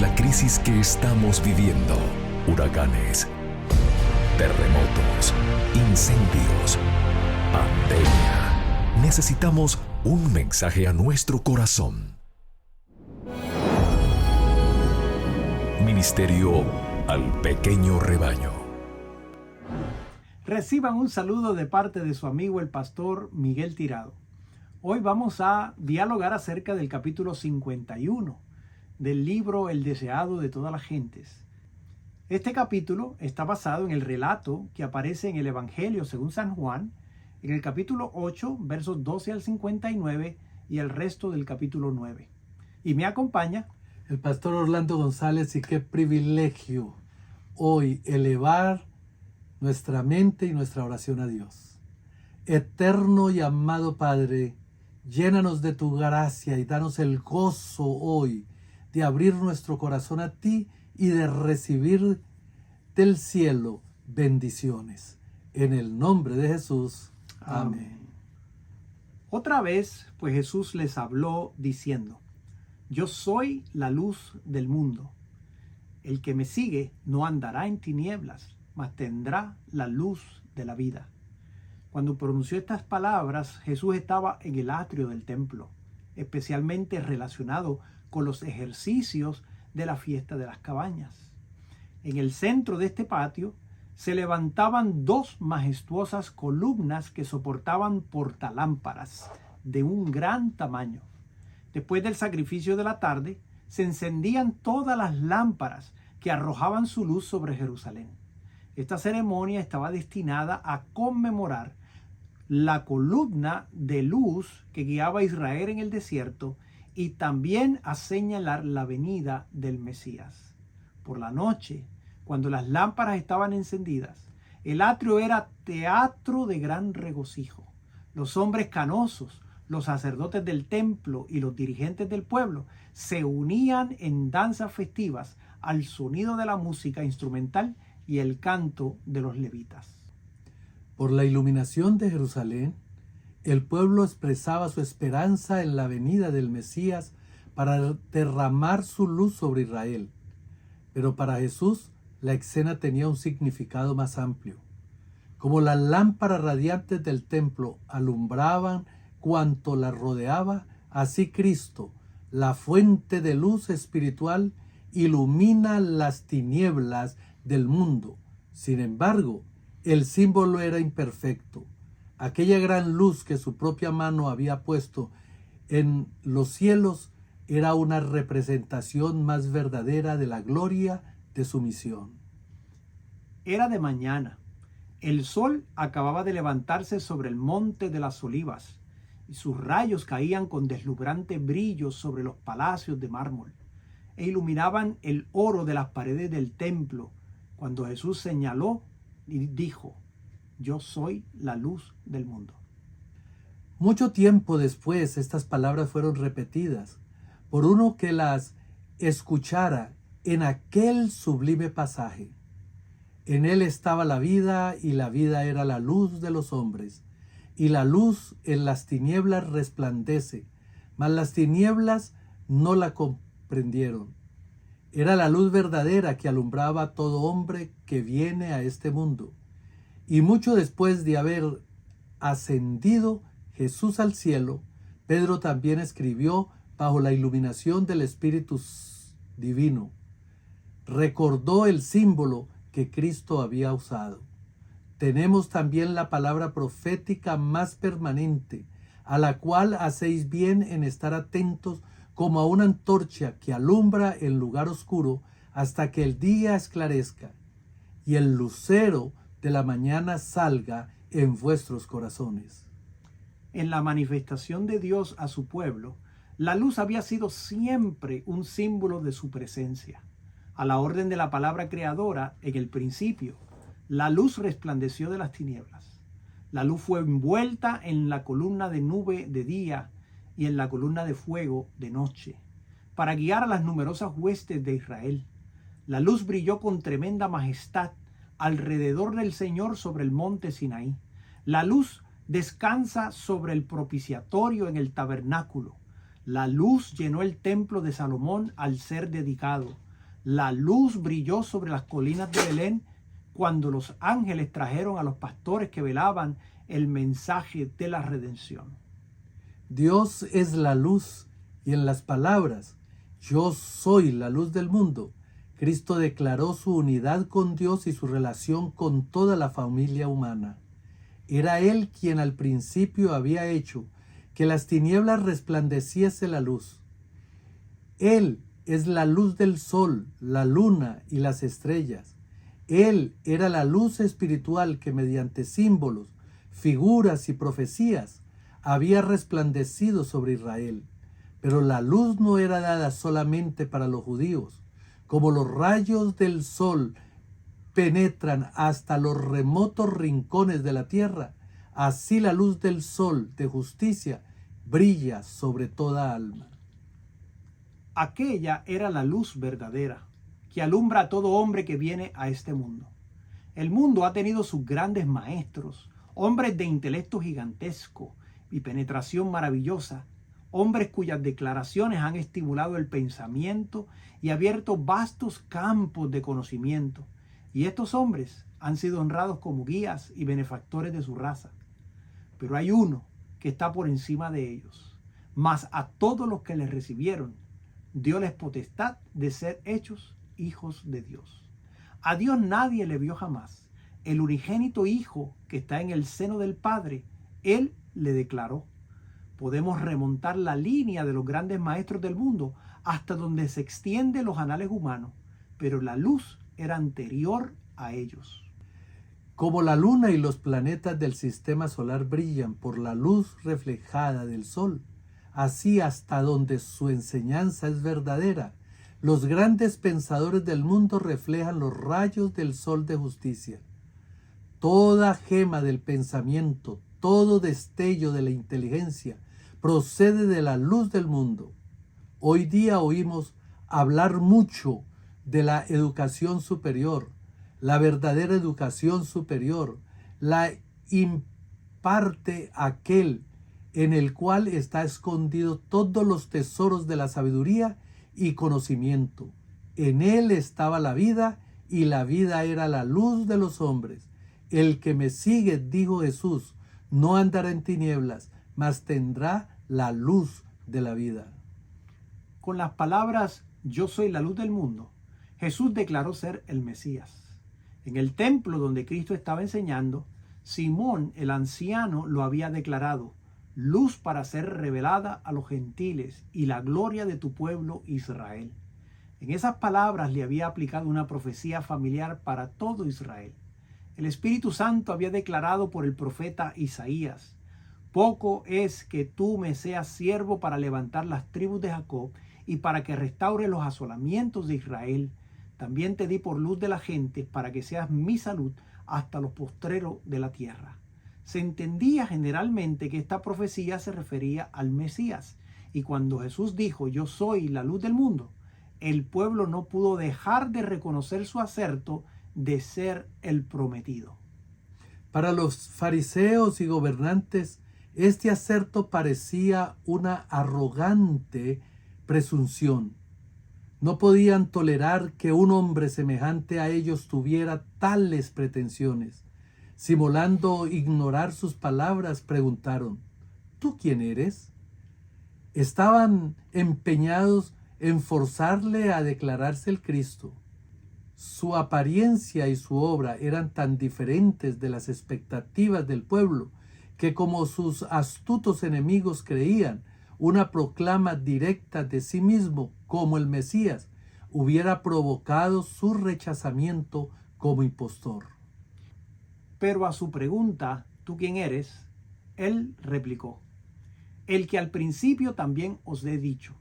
la crisis que estamos viviendo: huracanes, terremotos, incendios, pandemia. Necesitamos un mensaje a nuestro corazón. Ministerio al pequeño rebaño. Reciban un saludo de parte de su amigo el pastor Miguel Tirado. Hoy vamos a dialogar acerca del capítulo 51 del libro El deseado de todas las gentes. Este capítulo está basado en el relato que aparece en el Evangelio según San Juan, en el capítulo 8, versos 12 al 59 y el resto del capítulo 9. Y me acompaña el pastor Orlando González, y qué privilegio hoy elevar nuestra mente y nuestra oración a Dios. Eterno y amado Padre, llénanos de tu gracia y danos el gozo hoy de abrir nuestro corazón a ti y de recibir del cielo bendiciones. En el nombre de Jesús. Amén. Otra vez, pues Jesús les habló diciendo: Yo soy la luz del mundo. El que me sigue no andará en tinieblas, mas tendrá la luz de la vida. Cuando pronunció estas palabras, Jesús estaba en el atrio del templo, especialmente relacionado con los ejercicios de la fiesta de las cabañas. En el centro de este patio se levantaban dos majestuosas columnas que soportaban portalámparas de un gran tamaño. Después del sacrificio de la tarde, se encendían todas las lámparas que arrojaban su luz sobre Jerusalén. Esta ceremonia estaba destinada a conmemorar la columna de luz que guiaba a Israel en el desierto y también a señalar la venida del Mesías. Por la noche, cuando las lámparas estaban encendidas, el atrio era teatro de gran regocijo. Los hombres canosos, los sacerdotes del templo y los dirigentes del pueblo se unían en danzas festivas al sonido de la música instrumental y el canto de los levitas. Por la iluminación de Jerusalén, el pueblo expresaba su esperanza en la venida del Mesías para derramar su luz sobre Israel. Pero para Jesús, la escena tenía un significado más amplio. Como las lámparas radiantes del templo alumbraban cuanto la rodeaba, así Cristo, la fuente de luz espiritual, ilumina las tinieblas del mundo. Sin embargo, el símbolo era imperfecto. Aquella gran luz que su propia mano había puesto en los cielos era una representación más verdadera de la gloria de su misión. Era de mañana. El sol acababa de levantarse sobre el monte de las Olivas, y sus rayos caían con deslumbrante brillo sobre los palacios de mármol, e iluminaban el oro de las paredes del templo, cuando Jesús señaló y dijo: Yo soy la luz del mundo. Mucho tiempo después, estas palabras fueron repetidas por uno que las escuchara en aquel sublime pasaje. En él estaba la vida, y la vida era la luz de los hombres. Y la luz en las tinieblas resplandece, mas las tinieblas no la comprendieron. Era la luz verdadera que alumbraba a todo hombre que viene a este mundo. Y mucho después de haber ascendido Jesús al cielo, Pedro también escribió bajo la iluminación del Espíritu Divino. Recordó el símbolo que Cristo había usado. Tenemos también la palabra profética más permanente, a la cual hacéis bien en estar atentos como a una antorcha que alumbra el lugar oscuro hasta que el día esclarezca y el lucero de la mañana salga en vuestros corazones. En la manifestación de Dios a su pueblo, la luz había sido siempre un símbolo de su presencia. A la orden de la palabra creadora, en el principio, la luz resplandeció de las tinieblas. La luz fue envuelta en la columna de nube de día y en la columna de fuego de noche, para guiar a las numerosas huestes de Israel. La luz brilló con tremenda majestad alrededor del Señor sobre el monte Sinaí. La luz descansa sobre el propiciatorio en el tabernáculo. La luz llenó el templo de Salomón al ser dedicado. La luz brilló sobre las colinas de Belén cuando los ángeles trajeron a los pastores que velaban el mensaje de la redención. Dios es la luz, y en las palabras "Yo soy la luz del mundo", Cristo declaró su unidad con Dios y su relación con toda la familia humana. Era Él quien al principio había hecho que las tinieblas resplandeciese la luz. Él es la luz del sol, la luna y las estrellas. Él era la luz espiritual que mediante símbolos, figuras y profecías había resplandecido sobre Israel. Pero la luz no era dada solamente para los judíos. Como los rayos del sol penetran hasta los remotos rincones de la tierra, así la luz del sol de justicia brilla sobre toda alma. Aquella era la luz verdadera, que alumbra a todo hombre que viene a este mundo. El mundo ha tenido sus grandes maestros, hombres de intelecto gigantesco y penetración maravillosa, hombres cuyas declaraciones han estimulado el pensamiento y abierto vastos campos de conocimiento. Y estos hombres han sido honrados como guías y benefactores de su raza. Pero hay uno que está por encima de ellos. Mas a todos los que les recibieron, dióles potestad de ser hechos hijos de Dios. A Dios nadie le vio jamás. El unigénito Hijo que está en el seno del Padre, Él le declaró. Podemos remontar la línea de los grandes maestros del mundo hasta donde se extienden los anales humanos, pero la luz era anterior a ellos. Como la luna y los planetas del sistema solar brillan por la luz reflejada del sol, así hasta donde su enseñanza es verdadera, los grandes pensadores del mundo reflejan los rayos del sol de justicia. Toda gema del pensamiento, todo destello de la inteligencia procede de la luz del mundo. Hoy día oímos hablar mucho de la educación superior. La verdadera educación superior la imparte aquel en el cual está escondido todos los tesoros de la sabiduría y conocimiento. En él estaba la vida, y la vida era la luz de los hombres. El que me sigue, dijo Jesús, no andará en tinieblas, mas tendrá la luz de la vida. Con las palabras "Yo soy la luz del mundo", Jesús declaró ser el Mesías. En el templo donde Cristo estaba enseñando, Simón el anciano lo había declarado: luz para ser revelada a los gentiles y la gloria de tu pueblo Israel. En esas palabras le había aplicado una profecía familiar para todo Israel. El Espíritu Santo había declarado por el profeta Isaías: poco es que tú me seas siervo para levantar las tribus de Jacob y para que restaure los asolamientos de Israel. También te di por luz de la gente para que seas mi salud hasta los postreros de la tierra. Se entendía generalmente que esta profecía se refería al Mesías. Y cuando Jesús dijo: yo soy la luz del mundo, el pueblo no pudo dejar de reconocer su acerto de ser el prometido. Para los fariseos y gobernantes, este acerto parecía una arrogante presunción. No podían tolerar que un hombre semejante a ellos tuviera tales pretensiones. Simulando ignorar sus palabras, preguntaron: ¿tú quién eres? Estaban empeñados en forzarle a declararse el Cristo. Su apariencia y su obra eran tan diferentes de las expectativas del pueblo que, como sus astutos enemigos creían, una proclama directa de sí mismo como el Mesías hubiera provocado su rechazamiento como impostor. Pero a su pregunta: ¿tú quién eres?, él replicó: el que al principio también os he dicho.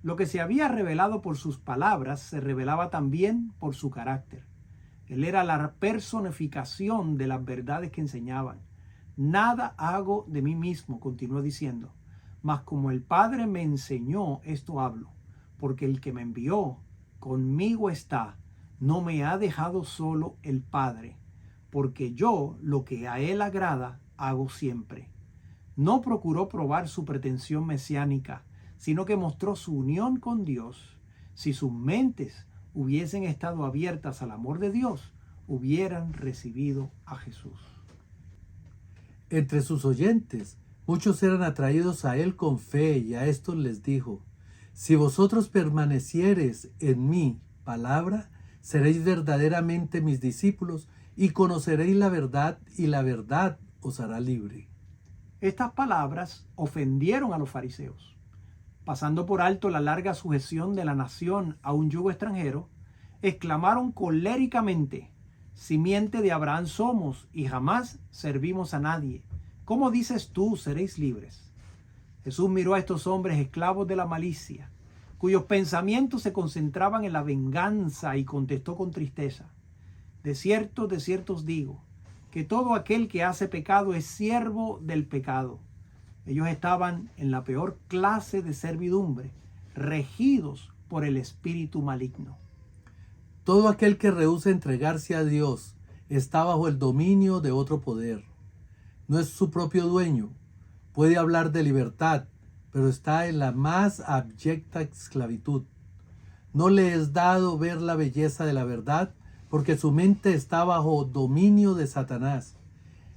Lo que se había revelado por sus palabras se revelaba también por su carácter. Él era la personificación de las verdades que enseñaban. Nada hago de mí mismo, continuó diciendo, mas como el Padre me enseñó, esto hablo, porque el que me envió conmigo está, no me ha dejado solo el Padre, porque yo lo que a él agrada hago siempre. No procuró probar su pretensión mesiánica, sino que mostró su unión con Dios. Si sus mentes hubiesen estado abiertas al amor de Dios, hubieran recibido a Jesús. Entre sus oyentes, muchos eran atraídos a él con fe, y a estos les dijo: si vosotros permaneciereis en mi palabra, seréis verdaderamente mis discípulos, y conoceréis la verdad, y la verdad os hará libre. Estas palabras ofendieron a los fariseos. Pasando por alto la larga sujeción de la nación a un yugo extranjero, exclamaron coléricamente: simiente de Abraham somos y jamás servimos a nadie. ¿Cómo dices tú, seréis libres? Jesús miró a estos hombres esclavos de la malicia, cuyos pensamientos se concentraban en la venganza, y contestó con tristeza: de cierto os digo, que todo aquel que hace pecado es siervo del pecado. Ellos estaban en la peor clase de servidumbre, regidos por el espíritu maligno. Todo aquel que rehúsa entregarse a Dios está bajo el dominio de otro poder. No es su propio dueño. Puede hablar de libertad, pero está en la más abyecta esclavitud. No le es dado ver la belleza de la verdad, porque su mente está bajo dominio de Satanás,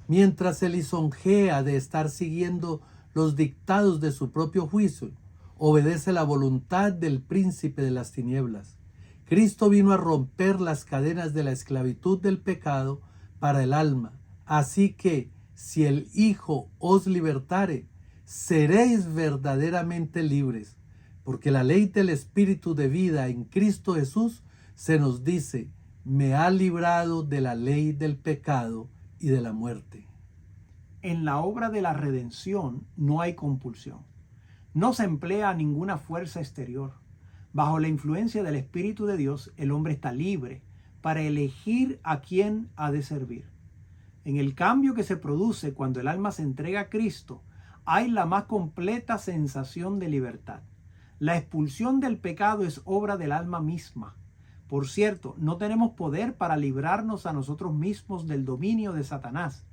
mientras se lisonjea de estar siguiendo los dictados de su propio juicio, obedece la voluntad del príncipe de las tinieblas. Cristo vino a romper las cadenas de la esclavitud del pecado para el alma. Así que, si el Hijo os libertare, seréis verdaderamente libres, porque la ley del Espíritu de vida en Cristo Jesús se nos dice: me ha librado de la ley del pecado y de la muerte. En la obra de la redención no hay compulsión. No se emplea ninguna fuerza exterior. Bajo la influencia del Espíritu de Dios, el hombre está libre para elegir a quién ha de servir. En el cambio que se produce cuando el alma se entrega a Cristo, hay la más completa sensación de libertad. La expulsión del pecado es obra del alma misma. Por cierto, no tenemos poder para librarnos a nosotros mismos del dominio de Satanás.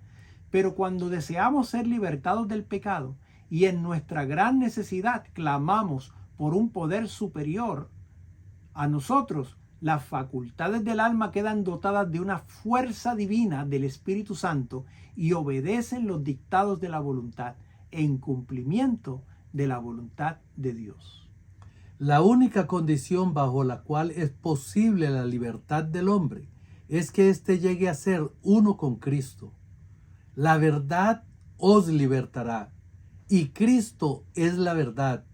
Pero cuando deseamos ser libertados del pecado y en nuestra gran necesidad clamamos por un poder superior a nosotros, las facultades del alma quedan dotadas de una fuerza divina del Espíritu Santo y obedecen los dictados de la voluntad en cumplimiento de la voluntad de Dios. La única condición bajo la cual es posible la libertad del hombre es que éste llegue a ser uno con Cristo. La verdad os libertará, y Cristo es la verdad.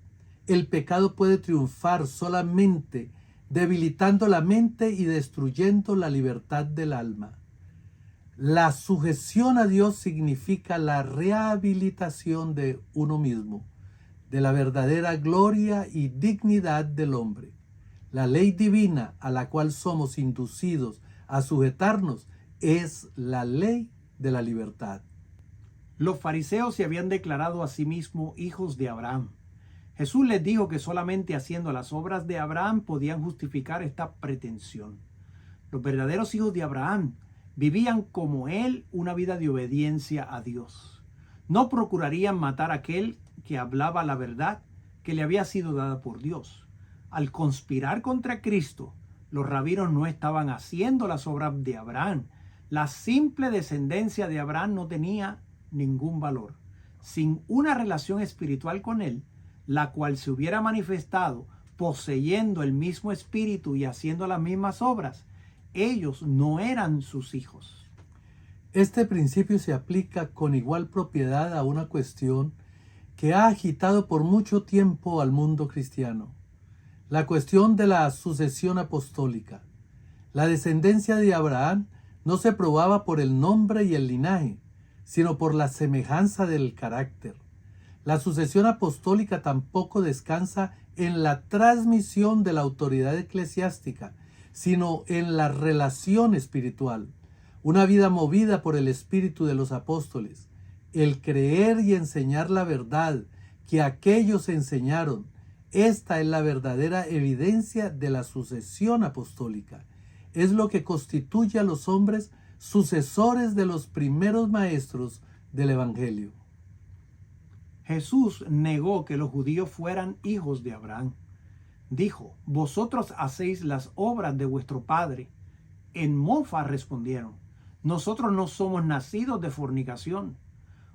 El pecado puede triunfar solamente debilitando la mente y destruyendo la libertad del alma. La sujeción a Dios significa la rehabilitación de uno mismo, de la verdadera gloria y dignidad del hombre. La ley divina a la cual somos inducidos a sujetarnos es la ley de la libertad. Los fariseos se habían declarado a sí mismos hijos de Abraham. Jesús les dijo que solamente haciendo las obras de Abraham podían justificar esta pretensión. Los verdaderos hijos de Abraham vivían como él una vida de obediencia a Dios. No procurarían matar a aquel que hablaba la verdad que le había sido dada por Dios. Al conspirar contra Cristo, los rabinos no estaban haciendo las obras de Abraham. La simple descendencia de Abraham no tenía ningún valor. Sin una relación espiritual con él, la cual se hubiera manifestado poseyendo el mismo espíritu y haciendo las mismas obras, ellos no eran sus hijos. Este principio se aplica con igual propiedad a una cuestión que ha agitado por mucho tiempo al mundo cristiano: la cuestión de la sucesión apostólica. La descendencia de Abraham no se probaba por el nombre y el linaje, sino por la semejanza del carácter. La sucesión apostólica tampoco descansa en la transmisión de la autoridad eclesiástica, sino en la relación espiritual, una vida movida por el espíritu de los apóstoles, el creer y enseñar la verdad que aquellos enseñaron. Esta es la verdadera evidencia de la sucesión apostólica. Es lo que constituye a los hombres sucesores de los primeros maestros del Evangelio. Jesús negó que los judíos fueran hijos de Abraham. Dijo, vosotros hacéis las obras de vuestro padre. En mofa respondieron, nosotros no somos nacidos de fornicación.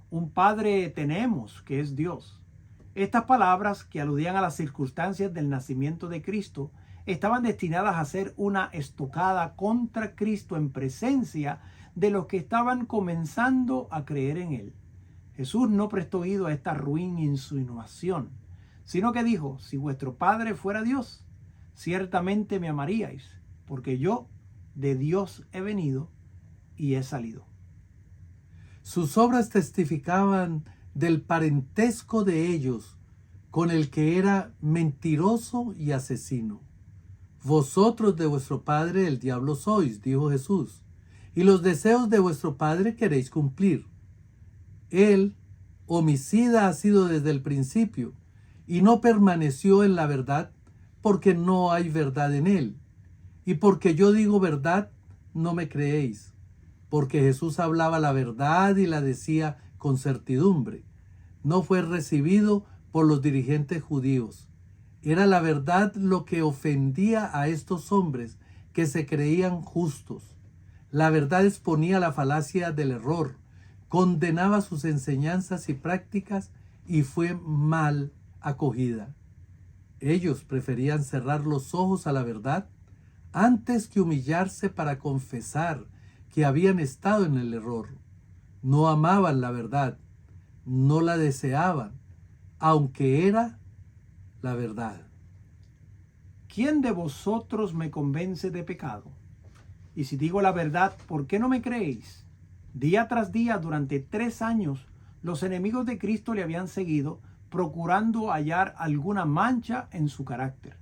Un padre tenemos, que es Dios. Estas palabras, que aludían a las circunstancias del nacimiento de Cristo, estaban destinadas a ser una estocada contra Cristo en presencia de los que estaban comenzando a creer en él. Jesús no prestó oído a esta ruin insinuación, sino que dijo, si vuestro Padre fuera Dios, ciertamente me amaríais, porque yo de Dios he venido y he salido. Sus obras testificaban del parentesco de ellos con el que era mentiroso y asesino. Vosotros de vuestro padre el diablo sois, dijo Jesús, y los deseos de vuestro padre queréis cumplir. Él, homicida ha sido desde el principio, y no permaneció en la verdad, porque no hay verdad en él. Y porque yo digo verdad, no me creéis, porque Jesús hablaba la verdad y la decía con certidumbre. No fue recibido por los dirigentes judíos. Era la verdad lo que ofendía a estos hombres que se creían justos. La verdad exponía la falacia del error, condenaba sus enseñanzas y prácticas y fue mal acogida. Ellos preferían cerrar los ojos a la verdad antes que humillarse para confesar que habían estado en el error. No amaban la verdad, no la deseaban, aunque era la verdad. ¿Quién de vosotros me convence de pecado? Y si digo la verdad, ¿por qué no me creéis? Día tras día, durante 3 años, los enemigos de Cristo le habían seguido, procurando hallar alguna mancha en su carácter.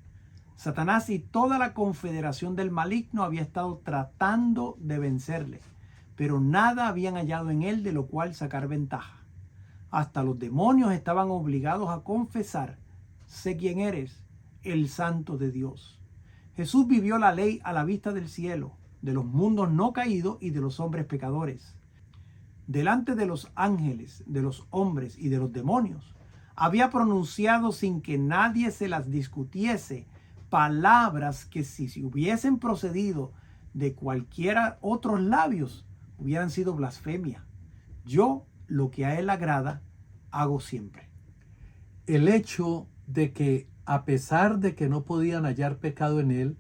Satanás y toda la confederación del maligno había estado tratando de vencerle, pero nada habían hallado en él de lo cual sacar ventaja. Hasta los demonios estaban obligados a confesar, sé quién eres, el Santo de Dios. Jesús vivió la ley a la vista del cielo, de los mundos no caídos y de los hombres pecadores. Delante de los ángeles, de los hombres y de los demonios, había pronunciado sin que nadie se las discutiese palabras que si hubiesen procedido de cualquiera otros labios hubieran sido blasfemia. Yo, lo que a él agrada, hago siempre. El hecho de que, a pesar de que no podían hallar pecado en él,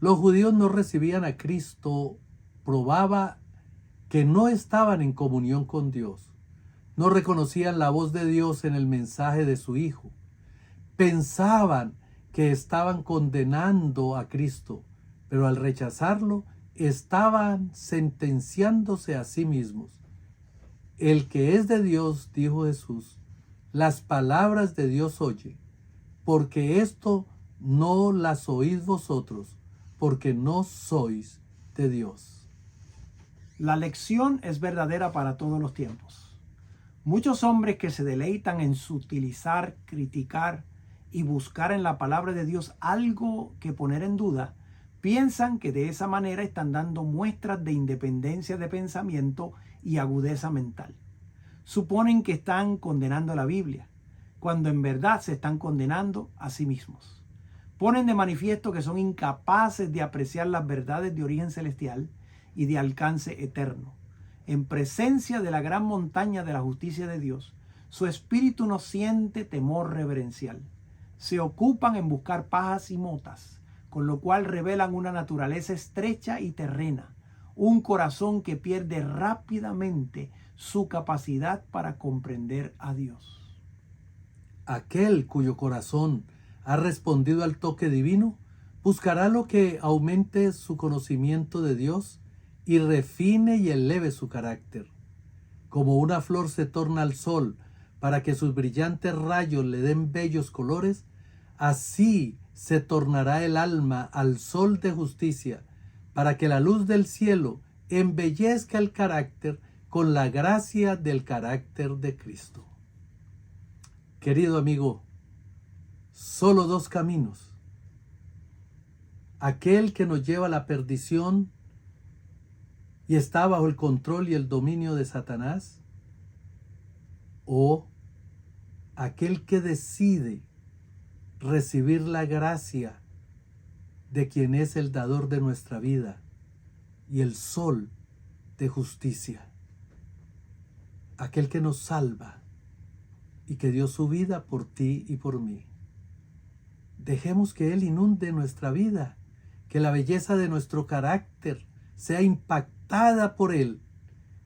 los judíos no recibían a Cristo, probaba que no estaban en comunión con Dios. No reconocían la voz de Dios en el mensaje de su Hijo. Pensaban que estaban condenando a Cristo, pero al rechazarlo, estaban sentenciándose a sí mismos. El que es de Dios, dijo Jesús, las palabras de Dios oye, porque esto no las oís vosotros, porque no sois de Dios. La lección es verdadera para todos los tiempos. Muchos hombres que se deleitan en sutilizar, criticar y buscar en la palabra de Dios algo que poner en duda, piensan que de esa manera están dando muestras de independencia de pensamiento y agudeza mental. Suponen que están condenando la Biblia, cuando en verdad se están condenando a sí mismos. Ponen de manifiesto que son incapaces de apreciar las verdades de origen celestial y de alcance eterno. En presencia de la gran montaña de la justicia de Dios, su espíritu no siente temor reverencial. Se ocupan en buscar pajas y motas, con lo cual revelan una naturaleza estrecha y terrena, un corazón que pierde rápidamente su capacidad para comprender a Dios. Aquel cuyo corazón ha respondido al toque divino, buscará lo que aumente su conocimiento de Dios y refine y eleve su carácter. Como una flor se torna al sol para que sus brillantes rayos le den bellos colores, así se tornará el alma al sol de justicia, para que la luz del cielo embellezca el carácter con la gracia del carácter de Cristo. Querido amigo, solo 2 caminos. Aquel que nos lleva a la perdición y está bajo el control y el dominio de Satanás, o aquel que decide recibir la gracia de quien es el dador de nuestra vida y el sol de justicia, aquel que nos salva y que dio su vida por ti y por mí. Dejemos que Él inunde nuestra vida, que la belleza de nuestro carácter sea impactada por Él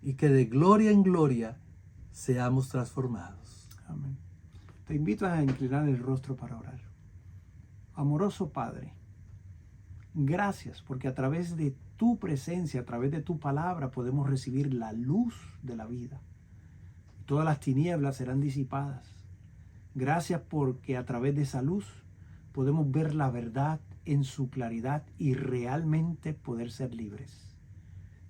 y que de gloria en gloria seamos transformados. Amén. Te invito a inclinar el rostro para orar. Amoroso Padre, gracias porque a través de tu presencia, a través de tu palabra, podemos recibir la luz de la vida. Todas las tinieblas serán disipadas. Gracias porque a través de esa luz podemos ver la verdad en su claridad y realmente poder ser libres.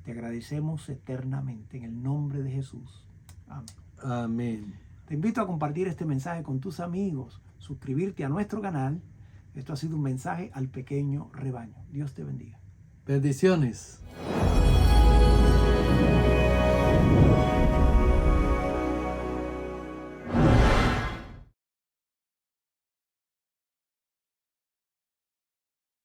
Te agradecemos eternamente en el nombre de Jesús. Amén. Amén. Te invito a compartir este mensaje con tus amigos, suscribirte a nuestro canal. Esto ha sido un mensaje al pequeño rebaño. Dios te bendiga. Bendiciones.